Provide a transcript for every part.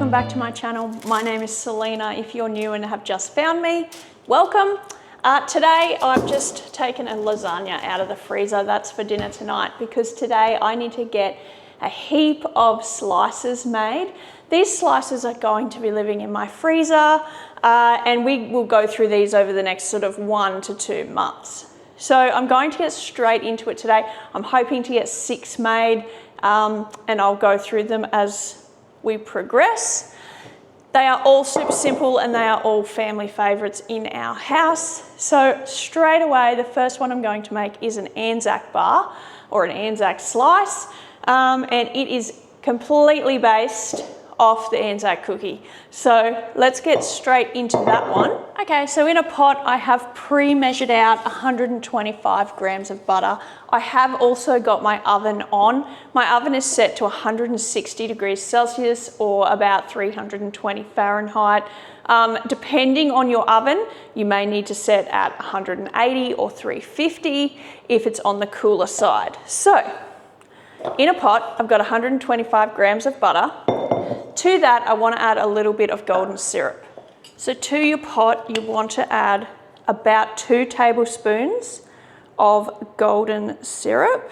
welcome back to my channel. My name is Selena. If you're new and have just found me, welcome. Today I've just taken a lasagna out of the freezer. That's for dinner tonight because today I need to get a heap of slices made. These slices are going to be living in my freezer and we will go through these over the next sort of 1 to 2 months. So I'm going to get straight into it today. I'm hoping to get 6 made and I'll go through them as we progress. They are all super simple and they are all family favorites in our house. So straight away, the first one I'm going to make is an Anzac bar or an Anzac slice. And it is completely based off the Anzac cookie. So let's get straight into that one. Okay, so in a pot, I have pre-measured out 125 grams of butter. I have also got my oven on. My oven is set to 160 degrees Celsius or about 320 Fahrenheit. Depending on your oven, you may need to set at 180 or 350 if it's on the cooler side. So in a pot, I've got 125 grams of butter. To that, I want to add a little bit of golden syrup. So to your pot, you want to add about 2 tablespoons of golden syrup.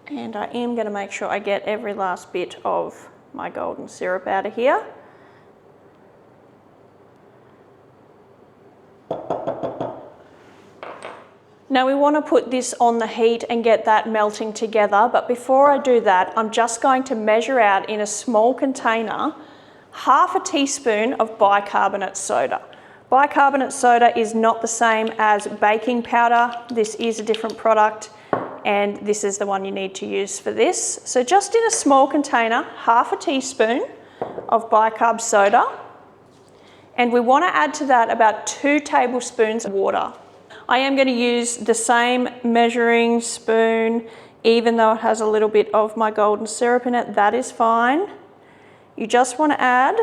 And I am going to make sure I get every last bit of my golden syrup out of here. Now we want to put this on the heat and get that melting together, but before I do that, I'm just going to measure out in a small container half a teaspoon of bicarbonate soda. Bicarbonate soda is not the same as baking powder. This is a different product and this is the one you need to use for this. So just in a small container, half a teaspoon of bicarb soda, and we want to add to that about 2 tablespoons of water. I am going to use the same measuring spoon, even though it has a little bit of my golden syrup in it, that is fine. You just want to add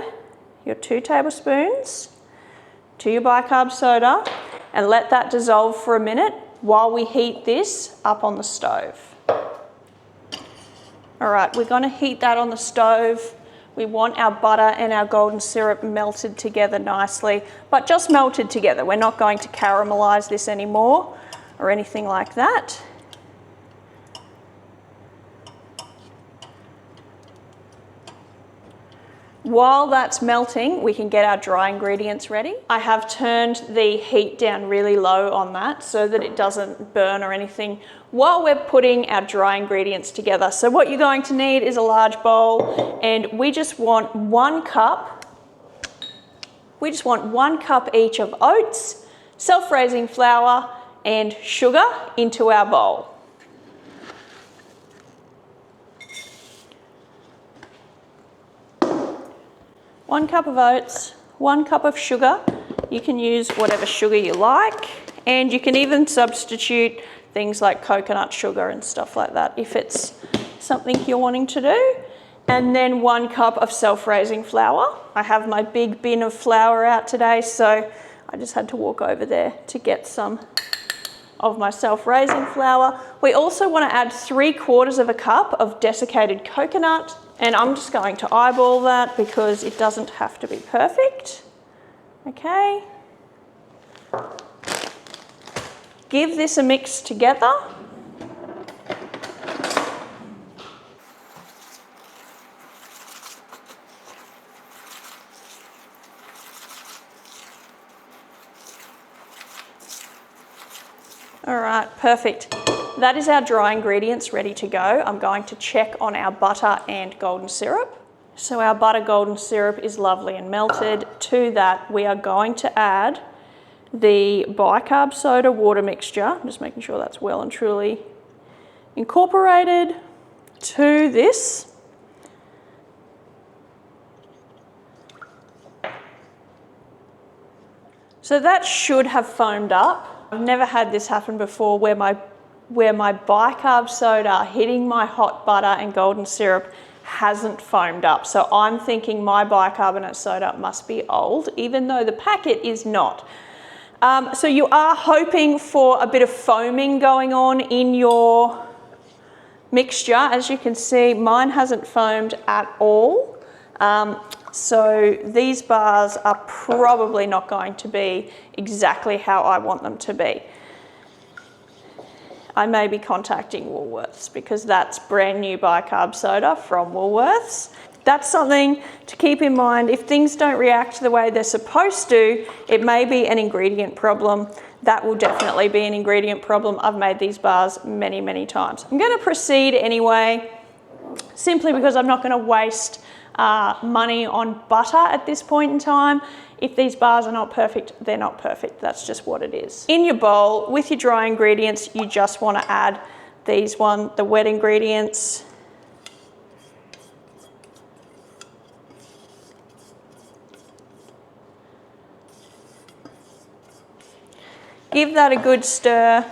your 2 tablespoons to your bicarb soda and let that dissolve for a minute while we heat this up on the stove. All right, we're going to heat that on the stove. We want our butter and our golden syrup melted together nicely, but just melted together. We're not going to caramelize this anymore or anything like that. While that's melting, we can get our dry ingredients ready. I have turned the heat down really low on that so that it doesn't burn or anything while we're putting our dry ingredients together. So what you're going to need is a large bowl, and we just want 1 cup. We just want 1 cup each of oats, self-raising flour, and sugar into our bowl. One cup of oats, 1 cup of sugar. You can use whatever sugar you like, and you can even substitute things like coconut sugar and stuff like that if it's something you're wanting to do. And then 1 cup of self-raising flour. I have my big bin of flour out today, so I just had to walk over there to get some of my self-raising flour. We also want to add 3/4 of a cup of desiccated coconut. And I'm just going to eyeball that because it doesn't have to be perfect. Okay. Give this a mix together. All right, perfect. That is our dry ingredients ready to go. I'm going to check on our butter and golden syrup. So our butter golden syrup is lovely and melted. To that, we are going to add the bicarb soda water mixture. I'm just making sure that's well and truly incorporated to this. So that should have foamed up. I've never had this happen before where my bicarb soda hitting my hot butter and golden syrup hasn't foamed up. So I'm thinking my bicarbonate soda must be old, even though the packet is not. So you are hoping for a bit of foaming going on in your mixture. As you can see, mine hasn't foamed at all. So these bars are probably not going to be exactly how I want them to be. I may be contacting Woolworths because that's brand new bicarb soda from Woolworths. That's something to keep in mind. If things don't react the way they're supposed to, it may be an ingredient problem. That will definitely be an ingredient problem. I've made these bars many, many times. I'm going to proceed anyway, simply because I'm not going to waste money on butter at this point in time. If these bars are not perfect, they're not perfect. That's just what it is. In your bowl, with your dry ingredients, you just want to add the wet ingredients. Give that a good stir.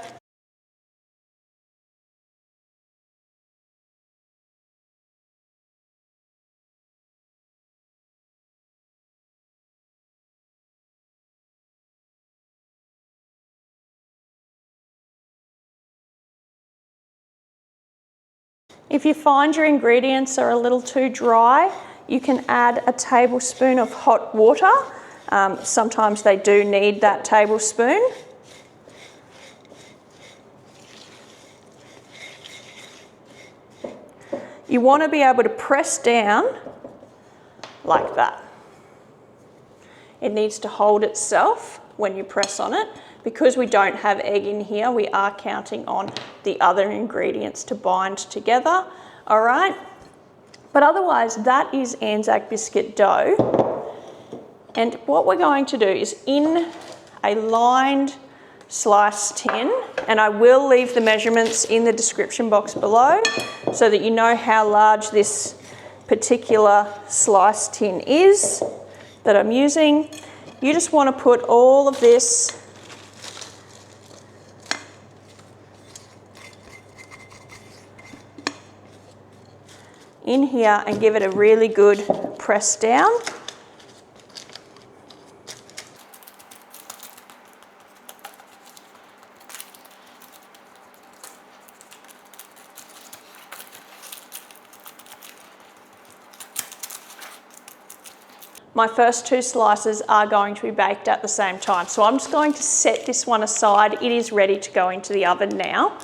If you find your ingredients are a little too dry, you can add a tablespoon of hot water. Sometimes they do need that tablespoon. You want to be able to press down like that. It needs to hold itself when you press on it. Because we don't have egg in here, we are counting on the other ingredients to bind together, all right? But otherwise, that is Anzac biscuit dough. And what we're going to do is in a lined slice tin, and I will leave the measurements in the description box below so that you know how large this particular slice tin is that I'm using. You just want to put all of this in here and give it a really good press down. My first two slices are going to be baked at the same time. So I'm just going to set this one aside. It is ready to go into the oven now.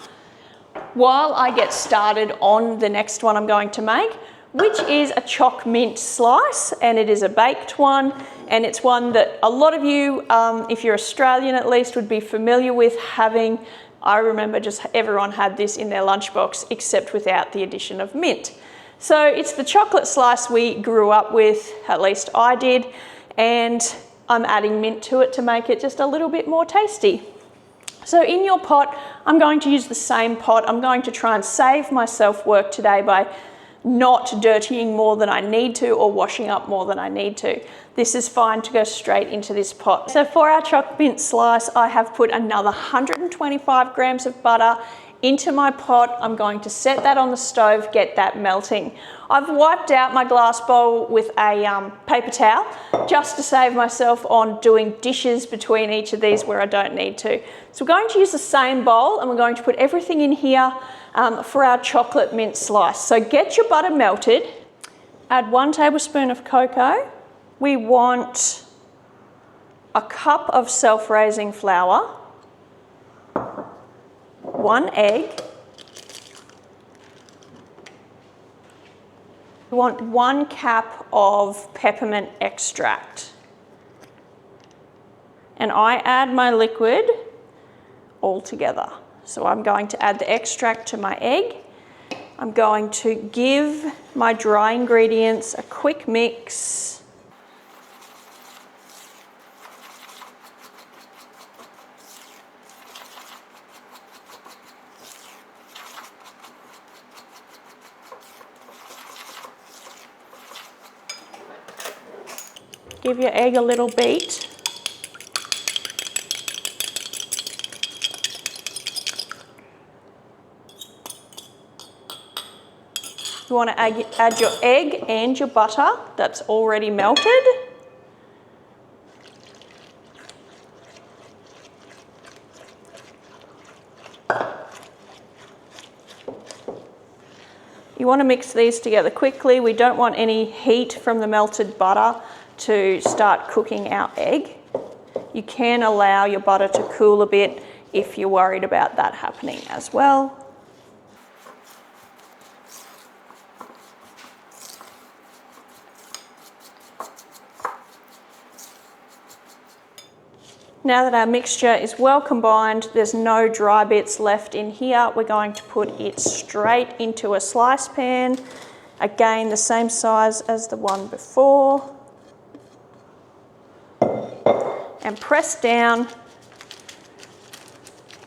While I get started on the next one I'm going to make, which is a choc mint slice, and it is a baked one, and it's one that a lot of you, if you're Australian at least, would be familiar with having. I remember just everyone had this in their lunchbox except without the addition of mint. So it's the chocolate slice we grew up with, at least I did, and I'm adding mint to it to make it just a little bit more tasty. So in your pot, I'm going to use the same pot. I'm going to try and save myself work today by not dirtying more than I need to or washing up more than I need to. This is fine to go straight into this pot. So for our choc mint slice, I have put another 125 grams of butter into my pot. I'm going to set that on the stove, get that melting. I've wiped out my glass bowl with a paper towel just to save myself on doing dishes between each of these where I don't need to. So we're going to use the same bowl and we're going to put everything in here for our chocolate mint slice. So get your butter melted, add 1 tablespoon of cocoa. We want a cup of self-raising flour, 1 egg. We want 1 cap of peppermint extract. And I add my liquid all together. So I'm going to add the extract to my egg. I'm going to give my dry ingredients a quick mix. Give your egg a little beat. You want to add your egg and your butter that's already melted. You want to mix these together quickly. We don't want any heat from the melted butter to start cooking our egg. You can allow your butter to cool a bit if you're worried about that happening as well. Now that our mixture is well combined, there's no dry bits left in here, we're going to put it straight into a slice pan. Again, the same size as the one before. And press down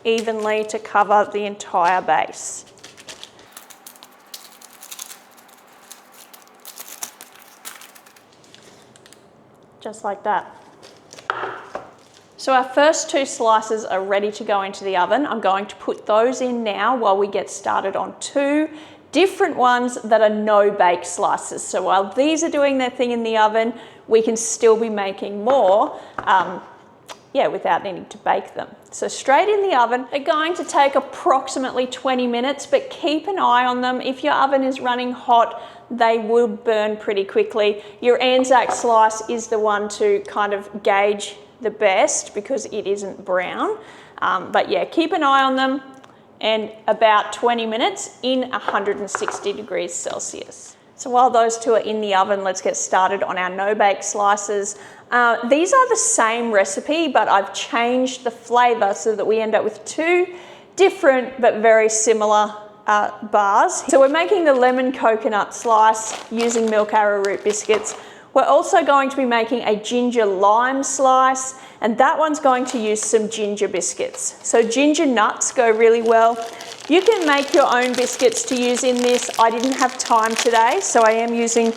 evenly to cover the entire base. Just like that. So our first 2 slices are ready to go into the oven. I'm going to put those in now while we get started on 2 different ones that are no bake slices. So while these are doing their thing in the oven, we can still be making more without needing to bake them. So straight in the oven. They're going to take approximately 20 minutes, but keep an eye on them. If your oven is running hot, they will burn pretty quickly. Your Anzac slice is the one to kind of gauge the best because it isn't brown. But yeah, keep an eye on them, and about 20 minutes in 160 degrees Celsius. So while those 2 are in the oven, let's get started on our no-bake slices. These are the same recipe, but I've changed the flavour so that we end up with 2 different but very similar bars. So we're making the lemon coconut slice using milk arrowroot biscuits. We're also going to be making a ginger lime slice, and that one's going to use some ginger biscuits. So ginger nuts go really well. You can make your own biscuits to use in this. I didn't have time today, so I am using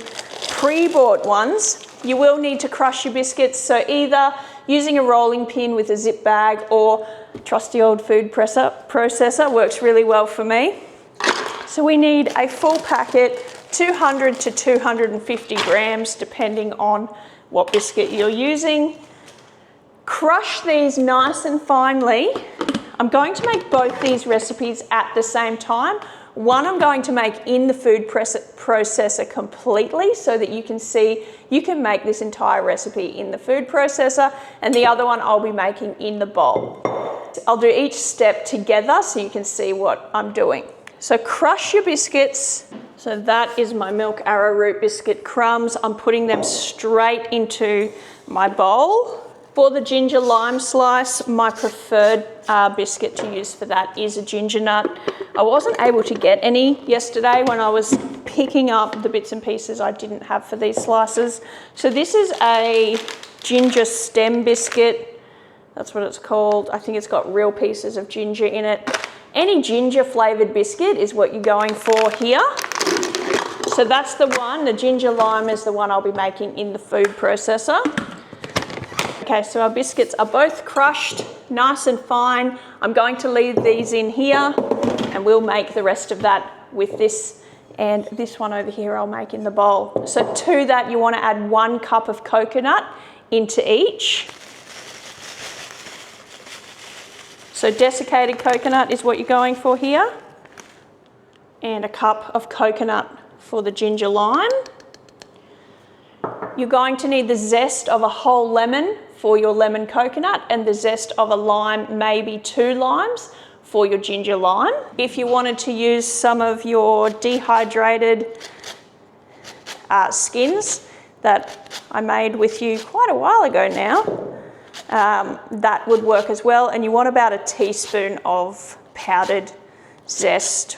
pre-bought ones. You will need to crush your biscuits, so either using a rolling pin with a zip bag or trusty old food processor works really well for me. So we need a full packet, 200 to 250 grams, depending on what biscuit you're using. Crush these nice and finely. I'm going to make both these recipes at the same time. One I'm going to make in the food processor completely so that you can see you can make this entire recipe in the food processor, and the other one I'll be making in the bowl. I'll do each step together so you can see what I'm doing. So crush your biscuits. So that is my milk arrowroot biscuit crumbs. I'm putting them straight into my bowl. For the ginger lime slice, my preferred biscuit to use for that is a ginger nut. I wasn't able to get any yesterday when I was picking up the bits and pieces I didn't have for these slices. So this is a ginger stem biscuit. That's what it's called. I think it's got real pieces of ginger in it. Any ginger flavoured biscuit is what you're going for here. So that's the one. The ginger lime is the one I'll be making in the food processor. Okay, so our biscuits are both crushed nice and fine. I'm going to leave these in here and we'll make the rest of that with this, and this one over here I'll make in the bowl. So to that you want to add 1 cup of coconut into each. So desiccated coconut is what you're going for here, and a cup of coconut for the ginger lime. You're going to need the zest of a whole lemon for your lemon coconut, and the zest of a lime, maybe 2 limes for your ginger lime. If you wanted to use some of your dehydrated skins that I made with you quite a while ago now, that would work as well. And you want about a teaspoon of powdered zest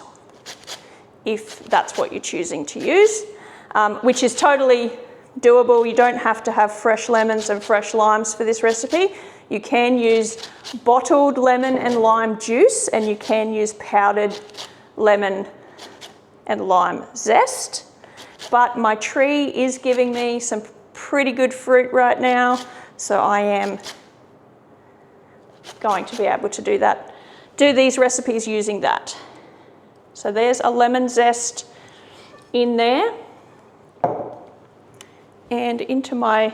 if that's what you're choosing to use, which is totally doable. You don't have to have fresh lemons and fresh limes for this recipe. You can use bottled lemon and lime juice, and you can use powdered lemon and lime zest. But my tree is giving me some pretty good fruit right now, so I am going to be able to do these recipes using that. So there's a lemon zest in there. And into my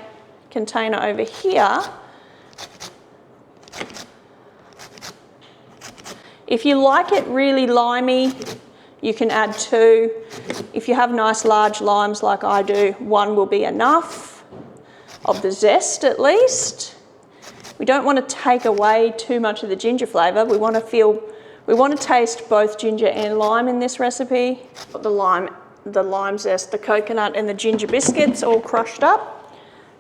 container over here, if you like it really limey, you can add 2. If you have nice large limes like I do, one will be enough of the zest at least. We don't want to take away too much of the ginger flavour. We want to taste both ginger and lime in this recipe. The lime zest, the coconut and the ginger biscuits all crushed up.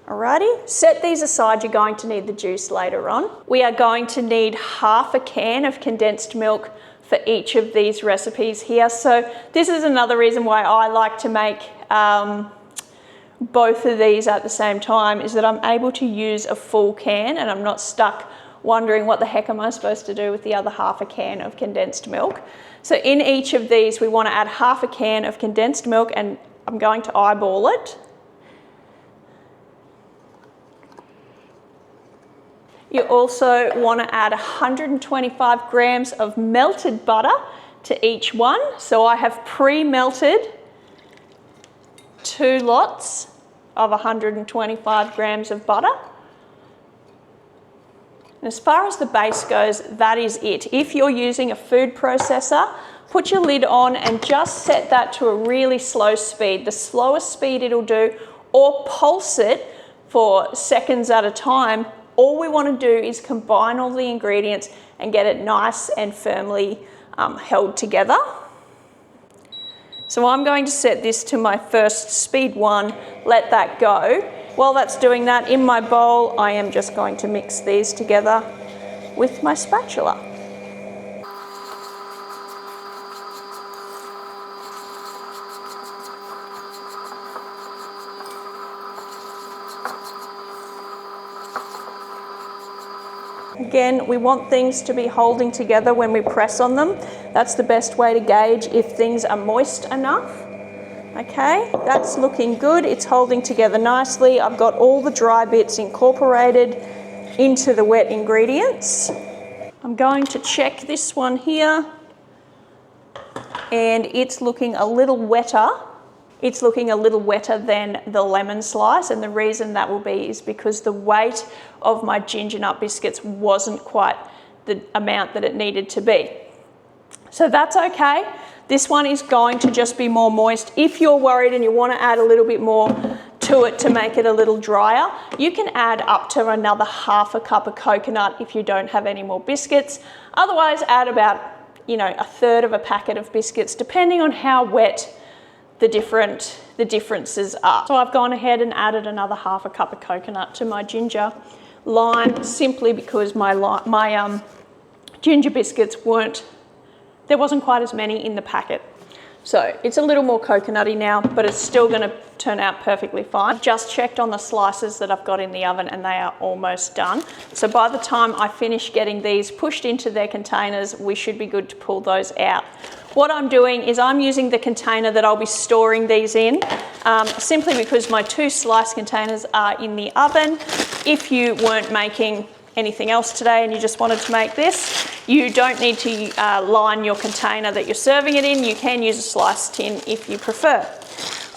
Alrighty, set these aside. You're going to need the juice later on. We are going to need half a can of condensed milk for each of these recipes here. So this is another reason why I like to make both of these at the same time, is that I'm able to use a full can and I'm not stuck wondering what the heck am I supposed to do with the other half a can of condensed milk. So in each of these, we want to add half a can of condensed milk, and I'm going to eyeball it. You also want to add 125 grams of melted butter to each one. So I have pre-melted 2 lots of 125 grams of butter. And as far as the base goes, that is it. If you're using a food processor, put your lid on and just set that to a really slow speed, the slowest speed it'll do, or pulse it for seconds at a time. All we want to do is combine all the ingredients and get it nice and firmly held together. So I'm going to set this to my first speed 1, let that go. While that's doing that, in my bowl, I am just going to mix these together with my spatula. Again, we want things to be holding together when we press on them. That's the best way to gauge if things are moist enough. Okay, that's looking good. It's holding together nicely. I've got all the dry bits incorporated into the wet ingredients. I'm going to check this one here, and it's looking a little wetter. It's looking a little wetter than the lemon slice, and the reason that will be is because the weight of my ginger nut biscuits wasn't quite the amount that it needed to be. So that's okay. This one is going to just be more moist. If you're worried and you want to add a little bit more to it to make it a little drier, you can add up to another half a cup of coconut if you don't have any more biscuits. Otherwise, add about, a third of a packet of biscuits, depending on how wet the differences are. So I've gone ahead and added another half a cup of coconut to my ginger lime, simply because my ginger biscuits there wasn't quite as many in the packet. So it's a little more coconutty now, but it's still going to turn out perfectly fine. I've just checked on the slices that I've got in the oven and they are almost done. So by the time I finish getting these pushed into their containers, we should be good to pull those out. What I'm doing is I'm using the container that I'll be storing these in, simply because my 2 slice containers are in the oven. If you weren't making anything else today and you just wanted to make this, you don't need to line your container that you're serving it in. You can use a slice tin if you prefer.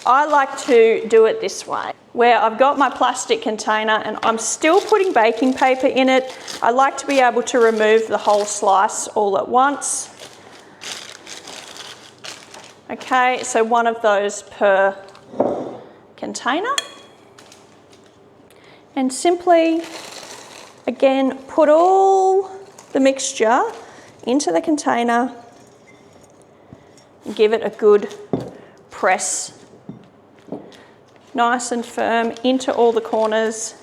I like to do it this way, where I've got my plastic container and I'm still putting baking paper in it. I like to be able to remove the whole slice all at once. Okay, so 1 of those per container. And simply, again, put all the mixture into the container and give it a good press. Nice and firm into all the corners.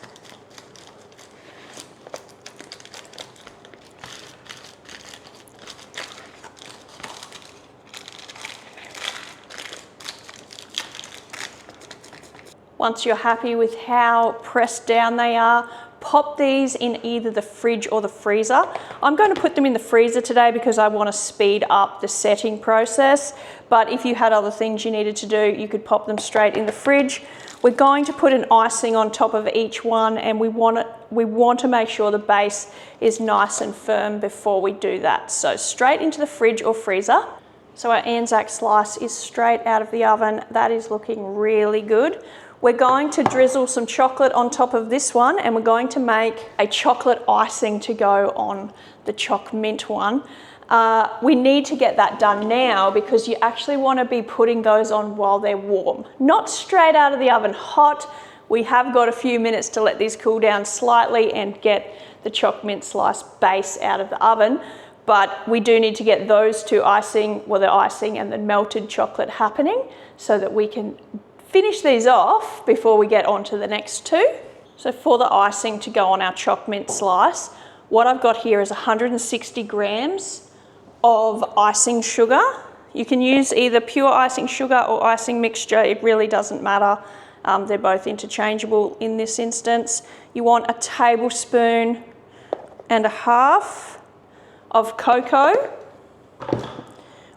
Once you're happy with how pressed down they are, pop these in either the fridge or the freezer. I'm going to put them in the freezer today because I want to speed up the setting process. But if you had other things you needed to do, you could pop them straight in the fridge. We're going to put an icing on top of each one, and we want to make sure the base is nice and firm before we do that. So straight into the fridge or freezer. So our Anzac slice is straight out of the oven. That is looking really good. We're going to drizzle some chocolate on top of this one, and we're going to make a chocolate icing to go on the choc mint one. We need to get that done now because you actually want to be putting those on while they're warm, not straight out of the oven hot. We have got a few minutes to let these cool down slightly and get the choc mint slice base out of the oven, but we do need to get those two icing, well, the icing and the melted chocolate happening so that we can finish these off before we get on to the next two. So for the icing to go on our choc mint slice, what I've got here is 160 grams of icing sugar. You can use either pure icing sugar or icing mixture, it really doesn't matter. They're both interchangeable in this instance. You want a tablespoon and a half of cocoa.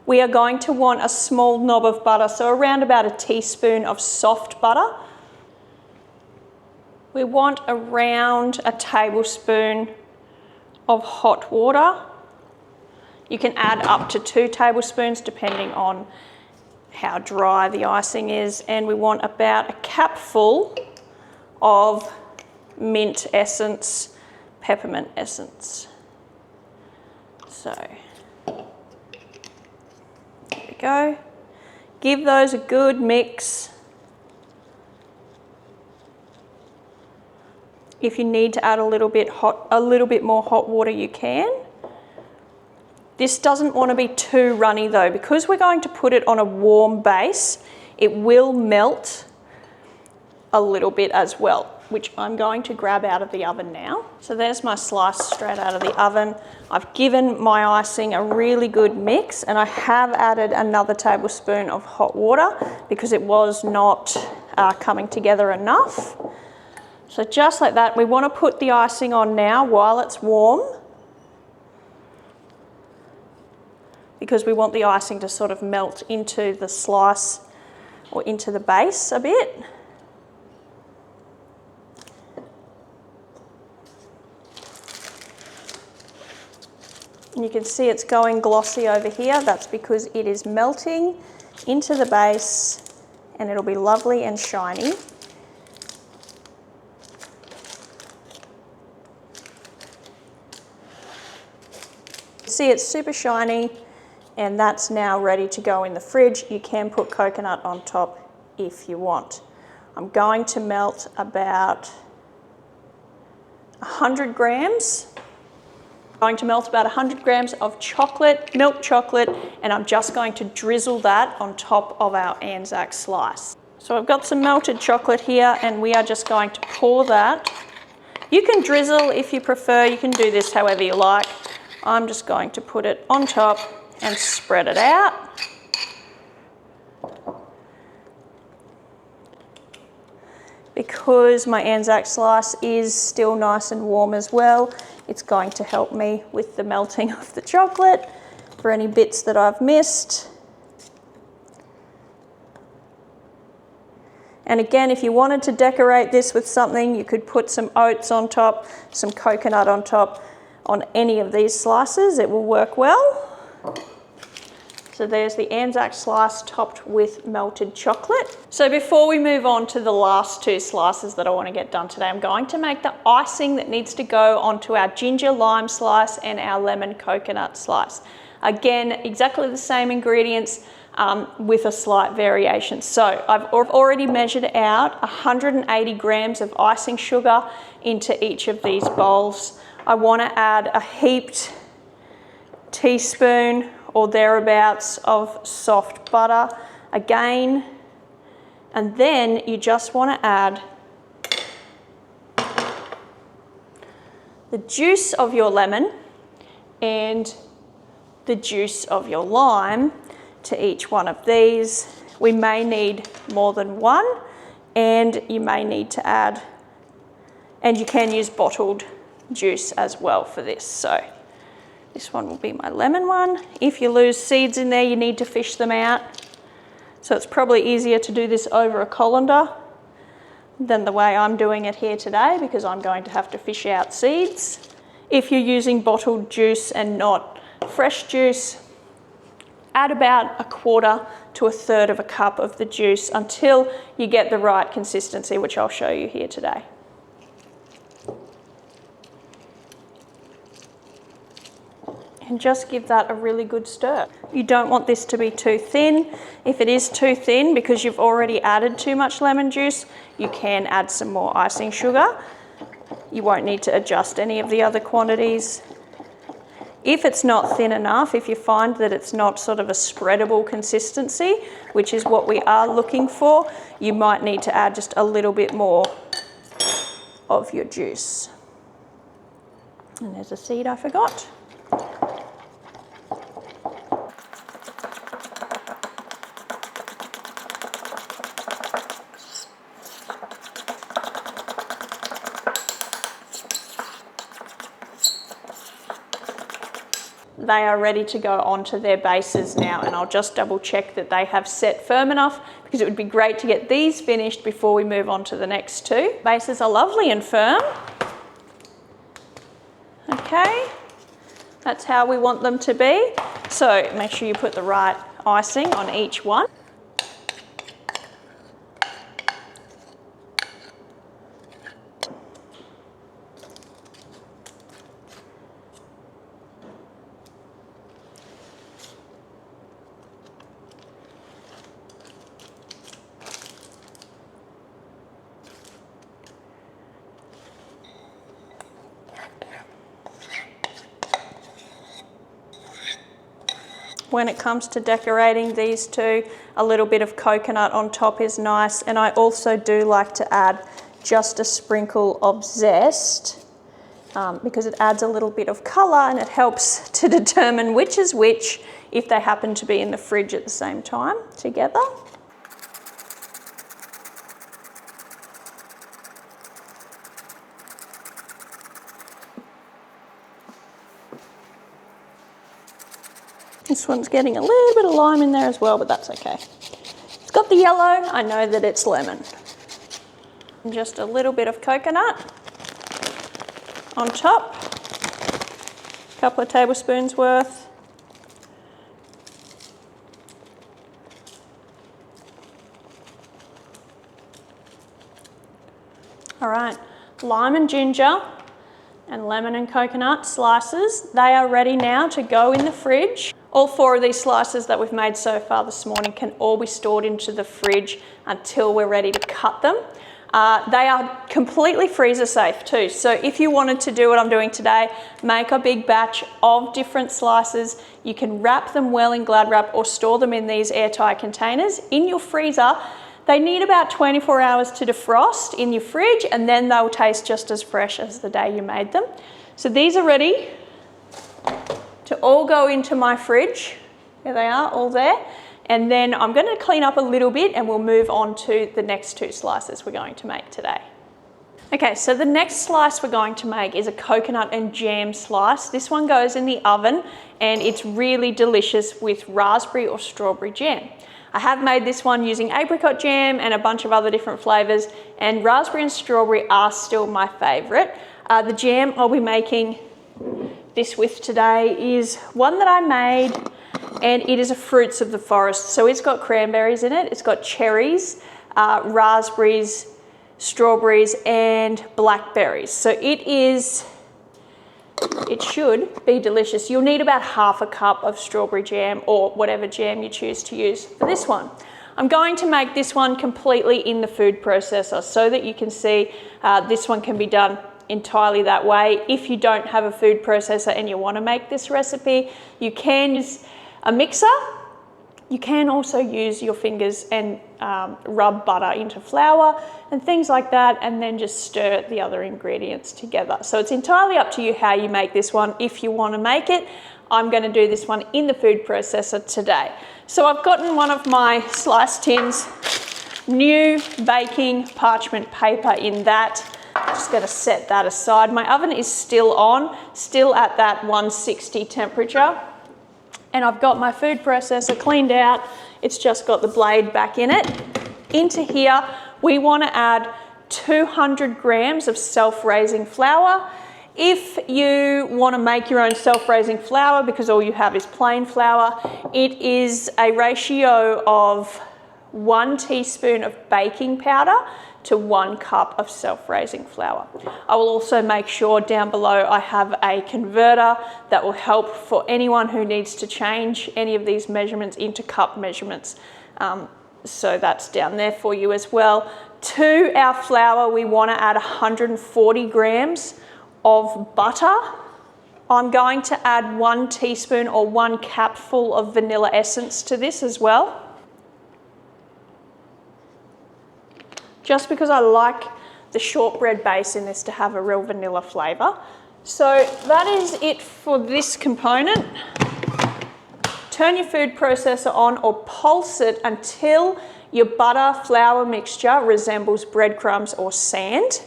We are going to want a small knob of butter, so around about a teaspoon of soft butter. We want around a tablespoon of hot water. You can add up to 2 tablespoons depending on how dry the icing is, and we want about a capful of mint essence, peppermint essence. So there we go. Give those a good mix. If you need to add a little bit more hot water, you can. This doesn't want to be too runny though, because we're going to put it on a warm base. It will melt a little bit as well, which I'm going to grab out of the oven now. So there's my slice straight out of the oven. I've given my icing a really good mix, and I have added another tablespoon of hot water because it was not coming together enough. So just like that, we want to put the icing on now while it's warm, because we want the icing to sort of melt into the slice or into the base a bit. And you can see it's going glossy over here. That's because it is melting into the base and it'll be lovely and shiny. See, it's super shiny, and that's now ready to go in the fridge. You can put coconut on top if you want. I'm going to melt about 100 grams. I'm going to melt about 100 grams of chocolate, milk chocolate, and I'm just going to drizzle that on top of our Anzac slice. So I've got some melted chocolate here, and we are just going to pour that. You can drizzle if you prefer. You can do this however you like. I'm just going to put it on top and spread it out. Because my Anzac slice is still nice and warm as well, it's going to help me with the melting of the chocolate for any bits that I've missed. And again, if you wanted to decorate this with something, you could put some oats on top, some coconut on top. On any of these slices, it will work well. So there's the Anzac slice topped with melted chocolate. So before we move on to the last 2 slices that I want to get done today, I'm going to make the icing that needs to go onto our ginger lime slice and our lemon coconut slice. Again, exactly the same ingredients with a slight variation. So I've already measured out 180 grams of icing sugar into each of these bowls. I want to add a heaped teaspoon or thereabouts of soft butter again, and then you just want to add the juice of your lemon and the juice of your lime to each one of these. We may need more than one, and you may need to add, and you can use bottled juice as well for this. So this one will be my lemon one. If you lose seeds in there, you need to fish them out. So it's probably easier to do this over a colander than the way I'm doing it here today, because I'm going to have to fish out seeds. If you're using bottled juice and not fresh juice, add about 1/4 to 1/3 of a cup of the juice until you get the right consistency, which I'll show you here today. and just give that a really good stir. You don't want this to be too thin. If it is too thin because you've already added too much lemon juice, you can add some more icing sugar. You won't need to adjust any of the other quantities. If it's not thin enough, if you find that it's not sort of a spreadable consistency, which is what we are looking for, you might need to add just a little bit more of your juice. And there's a seed I forgot. They are ready to go onto their bases now, and I'll just double check that they have set firm enough, because it would be great to get these finished before we move on to the next two. Bases are lovely and firm. Okay, that's how we want them to be. So make sure you put the right icing on each one. When it comes to decorating these two, a little bit of coconut on top is nice, and I also do like to add just a sprinkle of zest because it adds a little bit of colour and it helps to determine which is which if they happen to be in the fridge at the same time together. This one's getting a little bit of lime in there as well, but that's okay. It's got the yellow, I know that it's lemon. And just a little bit of coconut on top, a couple of tablespoons worth. All right, lime and ginger and lemon and coconut slices. They are ready now to go in the fridge. All four of these slices that we've made so far this morning can all be stored into the fridge until we're ready to cut them. They are completely freezer safe too. So if you wanted to do what I'm doing today, make a big batch of different slices, you can wrap them well in Glad wrap or store them in these airtight containers in your freezer. They need about 24 hours to defrost in your fridge, and then they'll taste just as fresh as the day you made them. So these are ready to all go into my fridge. There they are, all there. And then I'm going to clean up a little bit and we'll move on to the next two slices we're going to make today. Okay, so the next slice we're going to make is a coconut and jam slice. This one goes in the oven and it's really delicious with raspberry or strawberry jam. I have made this one using apricot jam and a bunch of other different flavors, and raspberry and strawberry are still my favorite. The jam I'll be making this with today is one that I made, and it is a fruits of the forest. So it's got cranberries in it, it's got cherries, raspberries, strawberries, and blackberries. So it should be delicious. You'll need about half a cup of strawberry jam or whatever jam you choose to use for this one. I'm going to make this one completely in the food processor so that you can see this one can be done entirely that way. If you don't have a food processor and you want to make this recipe, you can use a mixer. You can also use your fingers and rub butter into flour and things like that, and then just stir the other ingredients together. So it's entirely up to you how you make this one. If you want to make it, I'm going to do this one in the food processor today. So I've gotten one of my slice tins, new baking parchment paper in that. I'm just going to set that aside. My oven is still on, still at that 160 temperature. And I've got my food processor cleaned out. It's just got the blade back in it. Into here, we want to add 200 grams of self-raising flour. If you want to make your own self-raising flour because all you have is plain flour, it is a ratio of 1 teaspoon of baking powder to 1 cup of self-raising flour. I will also make sure down below I have a converter that will help for anyone who needs to change any of these measurements into cup measurements. So that's down there for you as well. To our flour, we want to add 140 grams of butter. I'm going to add 1 teaspoon or 1 capful of vanilla essence to this as well. Just because I like the shortbread base in this to have a real vanilla flavour. So that is it for this component. Turn your food processor on or pulse it until your butter flour mixture resembles breadcrumbs or sand.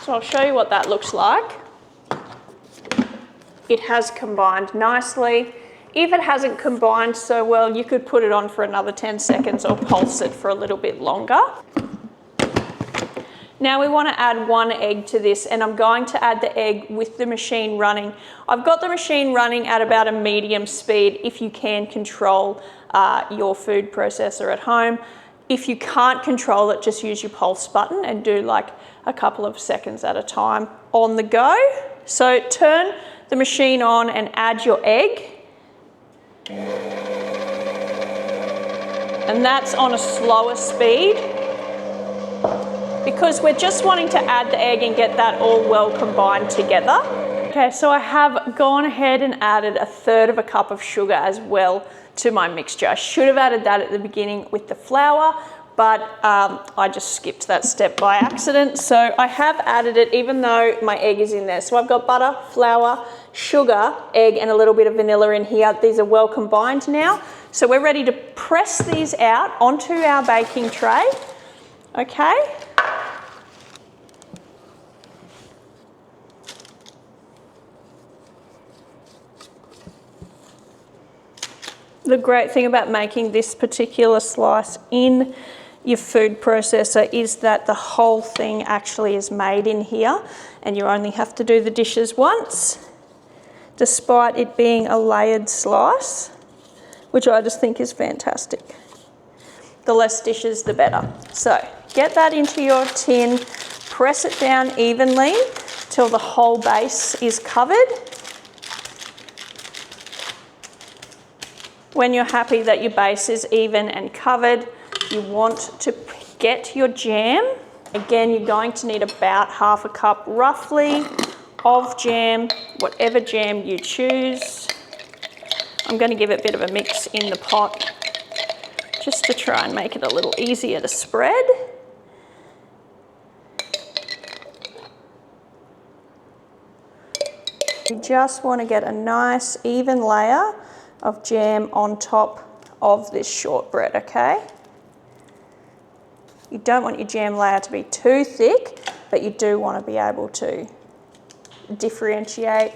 So I'll show you what that looks like. It has combined nicely. If it hasn't combined so well, you could put it on for another 10 seconds or pulse it for a little bit longer. Now we want to add 1 egg to this, and I'm going to add the egg with the machine running. I've got the machine running at about a medium speed if you can control your food processor at home. If you can't control it, just use your pulse button and do like a couple of seconds at a time on the go. So turn the machine on and add your egg. And that's on a slower speed, because we're just wanting to add the egg and get that all well combined together. Okay, so I have gone ahead and added 1/3 cup of sugar as well to my mixture. I should have added that at the beginning with the flour, but I just skipped that step by accident. So I have added it even though my egg is in there. So I've got butter, flour, sugar, egg, and a little bit of vanilla in here. These are well combined now. So we're ready to press these out onto our baking tray. Okay. The great thing about making this particular slice in your food processor is that the whole thing actually is made in here, and you only have to do the dishes once, despite it being a layered slice, which I just think is fantastic. The less dishes, the better. So get that into your tin, press it down evenly till the whole base is covered. When you're happy that your base is even and covered, you want to get your jam. Again, you're going to need about 1/2 cup roughly of jam, whatever jam you choose. I'm going to give it a bit of a mix in the pot just to try and make it a little easier to spread. You just want to get a nice even layer of jam on top of this shortbread, okay? You don't want your jam layer to be too thick, but you do want to be able to differentiate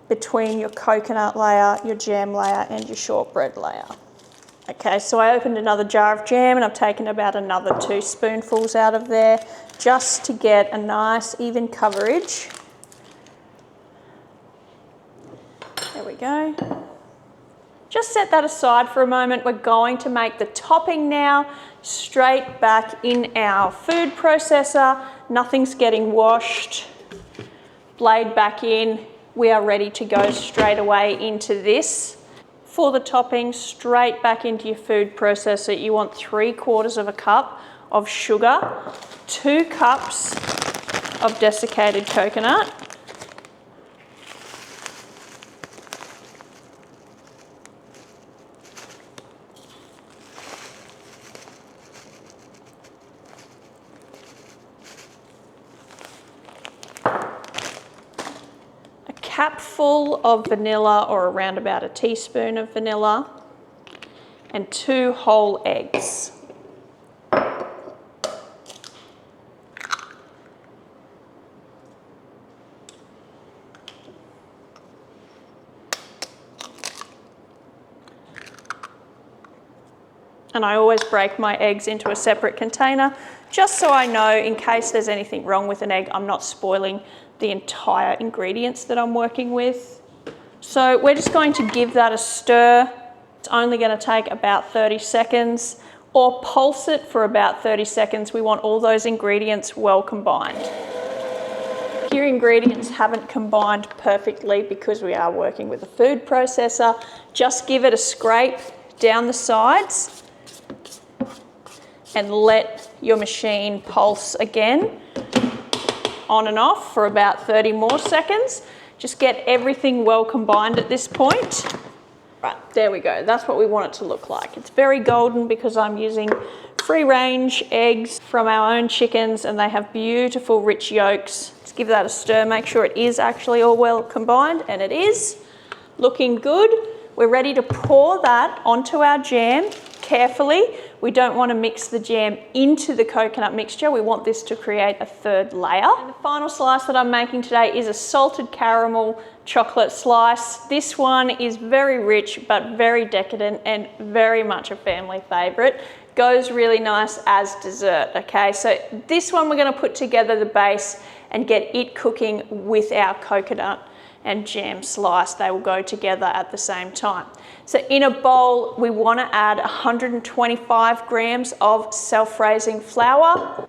between your coconut layer, your jam layer, and your shortbread layer. Okay, so I opened another jar of jam and I've taken about another 2 spoonfuls out of there just to get a nice even coverage. There we go. Just set that aside for a moment. We're going to make the topping now, straight back in our food processor. Nothing's getting washed. Blade back in. We are ready to go straight away into this. For the topping, straight back into your food processor, you want 3/4 cup of sugar, 2 cups of desiccated coconut, capful of vanilla, or around about a teaspoon of vanilla, and 2 whole eggs. And I always break my eggs into a separate container, just so I know in case there's anything wrong with an egg, I'm not spoiling the entire ingredients that I'm working with. So we're just going to give that a stir. It's only going to take about 30 seconds. or pulse it for about 30 seconds. We want all those ingredients well combined. If your ingredients haven't combined perfectly, because we are working with a food processor, just give it a scrape down the sides and let your machine pulse again, on and off for about 30 more seconds. Just get everything well combined at this point. Right, there we go. That's what we want it to look like. It's very golden because I'm using free-range eggs from our own chickens, and they have beautiful rich yolks. Let's give that a stir, make sure it is actually all well combined, and it is. Looking good. We're ready to pour that onto our jam carefully. We don't want to mix the jam into the coconut mixture. We want this to create a third layer. And the final slice that I'm making today is a salted caramel chocolate slice. This one is very rich but very decadent and very much a family favorite. Goes really nice as dessert, okay? So this one we're going to put together the base and get it cooking with our coconut and jam slice. They will go together at the same time. So in a bowl, we want to add 125 grams of self-raising flour.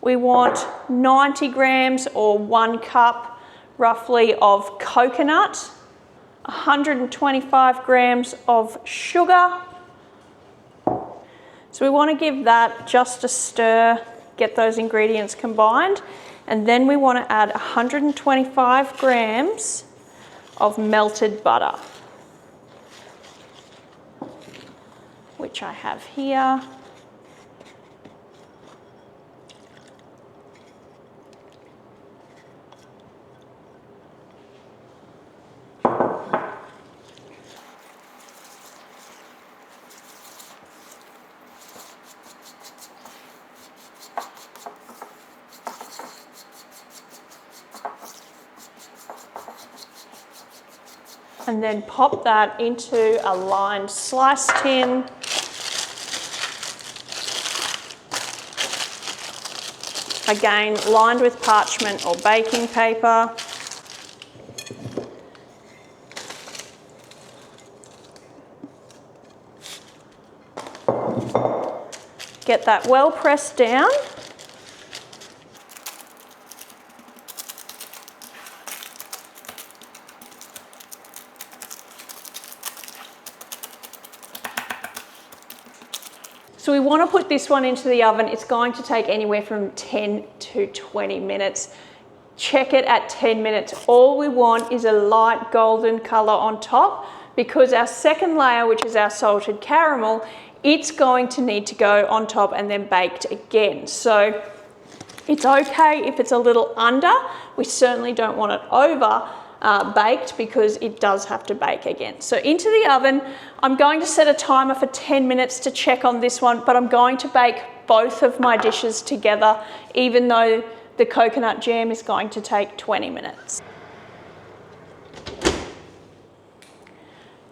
We want 90 grams or 1 cup roughly of coconut, 125 grams of sugar. So we want to give that just a stir, get those ingredients combined. And then we want to add 125 grams of melted butter, which I have here. And then pop that into a lined slice tin. Again, lined with parchment or baking paper. Get that well pressed down. So we want to put this one into the oven. It's going to take anywhere from 10 to 20 minutes. Check it at 10 minutes. All we want is a light golden color on top, because our second layer, which is our salted caramel, it's going to need to go on top and then baked again. So it's okay if it's a little under. We certainly don't want it over baked, because it does have to bake again. So into the oven, I'm going to set a timer for 10 minutes to check on this one, but I'm going to bake both of my dishes together, even though the coconut jam is going to take 20 minutes.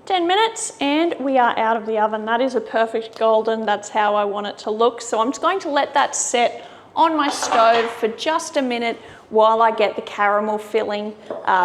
10 minutes and we are out of the oven. That is a perfect golden. That's how I want it to look. So I'm just going to let that set on my stove for just a minute while I get the caramel filling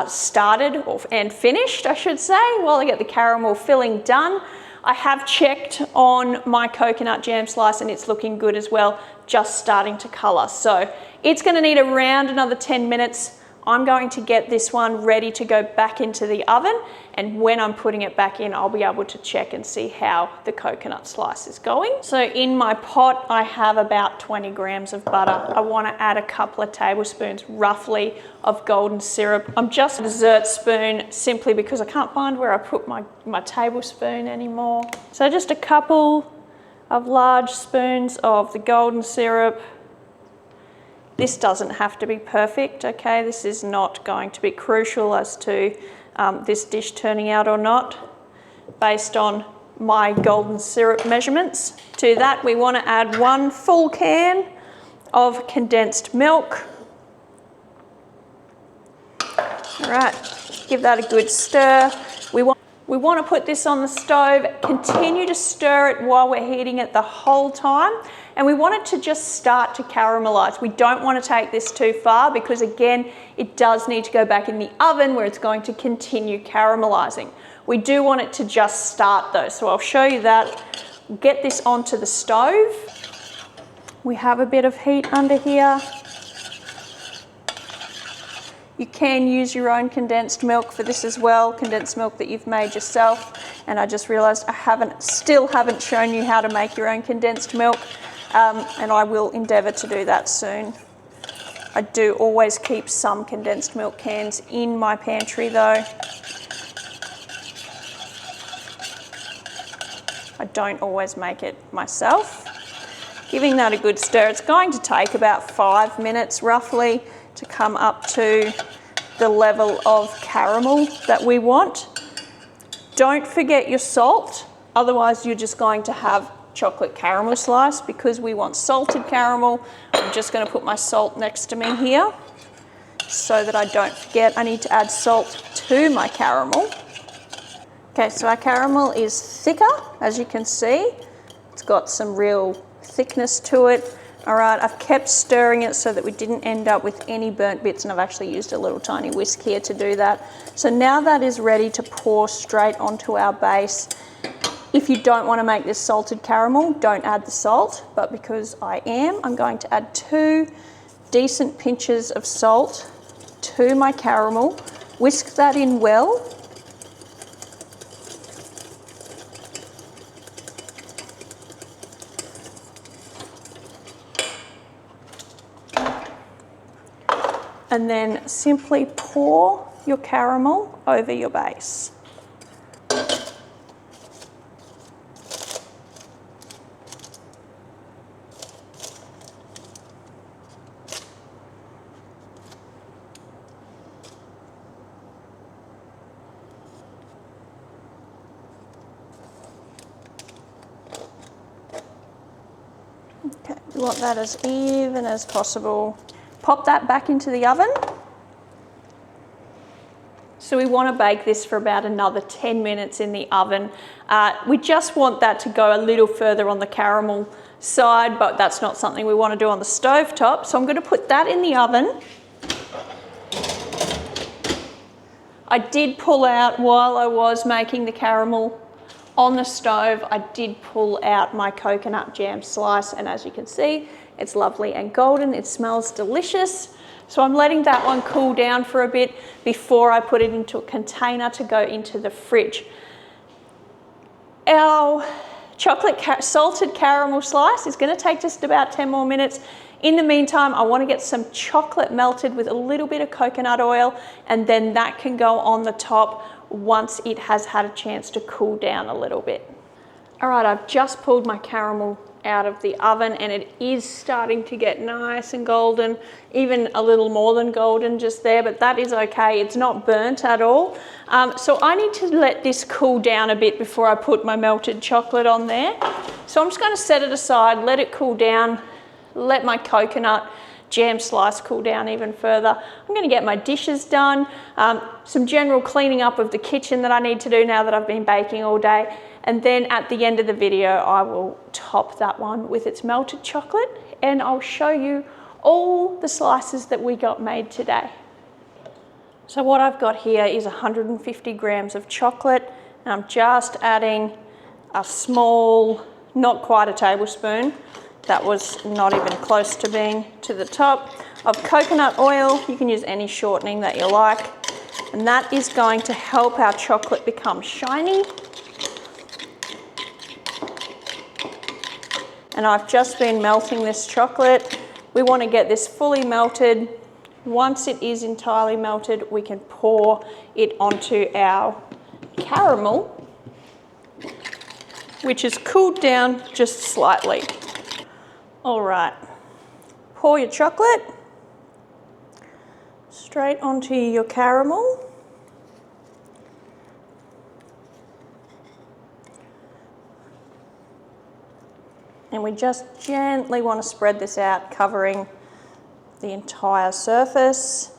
started, and finished, I should say, while I get the caramel filling done. I have checked on my coconut jam slice and it's looking good as well, just starting to color. So it's going to need around another 10 minutes. I'm going to get this one ready to go back into the oven, and when I'm putting it back in, I'll be able to check and see how the coconut slice is going. So in my pot, I have about 20 grams of butter. I want to add a couple of tablespoons roughly of golden syrup. I'm just a dessert spoon, simply because I can't find where I put my tablespoon anymore. So just a couple of large spoons of the golden syrup. This doesn't have to be perfect, okay? This is not going to be crucial as to this dish turning out or not, based on my golden syrup measurements. To that, we want to add 1 full can of condensed milk. All right, give that a good stir. We want to put this on the stove, continue to stir it while we're heating it the whole time, and we want it to just start to caramelize. We don't want to take this too far, because again, it does need to go back in the oven where it's going to continue caramelizing. We do want it to just start though, so I'll show you that Get this onto the stove. We have a bit of heat under here. You can use your own condensed milk for this as well, condensed milk that you've made yourself. And I just realized I still haven't shown you how to make your own condensed milk, and I will endeavor to do that soon. I do always keep some condensed milk cans in my pantry though. I don't always make it myself. Giving that a good stir. It's going to take about 5 minutes roughly to come up to the level of caramel that we want. Don't forget your salt, otherwise you're just going to have chocolate caramel slice. Because we want salted caramel, I'm just going to put my salt next to me here so that I don't forget I need to add salt to my caramel. Okay, so our caramel is thicker, as you can see. It's got some real thickness to it. All right, I've kept stirring it so that we didn't end up with any burnt bits, and I've actually used a little tiny whisk here to do that. So now that is ready to pour straight onto our base. If you don't want to make this salted caramel, don't add the salt, but because I am, I'm going to add 2 decent pinches of salt to my caramel. Whisk that in well. And then simply pour your caramel over your base. Okay, we want that as even as possible. Pop that back into the oven. So we want to bake this for about another 10 minutes in the oven. We just want that to go a little further on the caramel side, but that's not something we want to do on the stove top. So I'm going to put that in the oven. I did pull out, while I was making the caramel on the stove, I did pull out my coconut jam slice, and as you can see, it's lovely and golden. It smells delicious. So I'm letting that one cool down for a bit before I put it into a container to go into the fridge. Our salted caramel slice is going to take just about 10 more minutes. In the meantime, I want to get some chocolate melted with a little bit of coconut oil, and then that can go on the top once it has had a chance to cool down a little bit. All right, I've just pulled my caramel out of the oven, and it is starting to get nice and golden, even a little more than golden just there, but that is okay. It's not burnt at all. So I need to let this cool down a bit before I put my melted chocolate on there. So I'm just going to set it aside, let it cool down, let my coconut jam slice cool down even further. I'm going to get my dishes done, some general cleaning up of the kitchen that I need to do now that I've been baking all day. And then at the end of the video, I will top that one with its melted chocolate, and I'll show you all the slices that we got made today. So what I've got here is 150 grams of chocolate, and I'm just adding a small, not quite a tablespoon, that was not even close to being to the top, of coconut oil. You can use any shortening that you like, and that is going to help our chocolate become shiny. And I've just been melting this chocolate. We want to get this fully melted. Once it is entirely melted, we can pour it onto our caramel, which has cooled down just slightly. All right, pour your chocolate straight onto your caramel. And we just gently want to spread this out, covering the entire surface.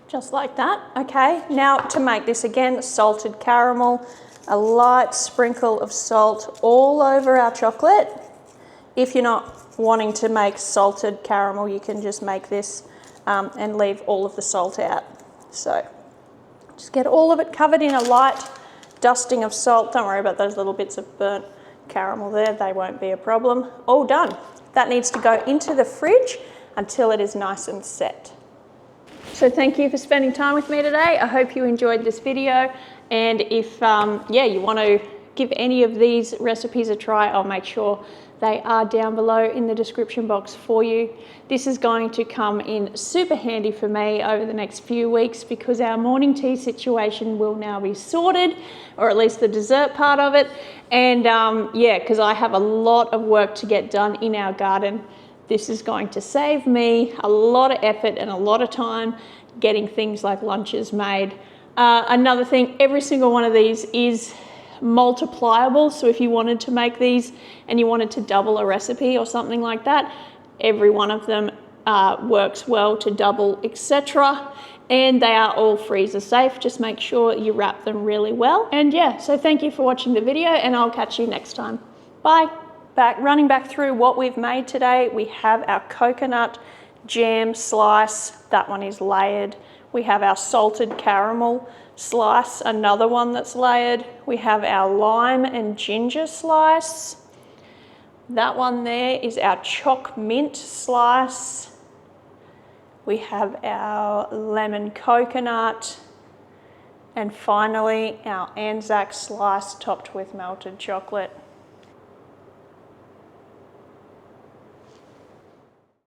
Just like that. Okay, now to make this again, salted caramel, a light sprinkle of salt all over our chocolate. If you're not wanting to make salted caramel, you can just make this and leave all of the salt out. So just get all of it covered in a light dusting of salt. Don't worry about those little bits of burnt caramel there, they won't be a problem. All done. That needs to go into the fridge until it is nice and set. So thank you for spending time with me today. I hope you enjoyed this video, and if you want to give any of these recipes a try, I'll make sure they are down below in the description box for you. This is going to come in super handy for me over the next few weeks because our morning tea situation will now be sorted, or at least the dessert part of it. And because I have a lot of work to get done in our garden, this is going to save me a lot of effort and a lot of time getting things like lunches made. Another thing, every single one of these is multipliable, so if you wanted to make these and you wanted to double a recipe or something like that, every one of them works well to double, etc. And they are all freezer safe. Just make sure you wrap them really well. And yeah, so thank you for watching the video, and I'll catch you next time. Bye. Running back through what we've made today, we have our coconut jam slice. That one is layered. We have our salted caramel slice, another one that's layered. We have our lime and ginger slice. That one there is our choc mint slice. We have our lemon coconut. And finally, our Anzac slice topped with melted chocolate.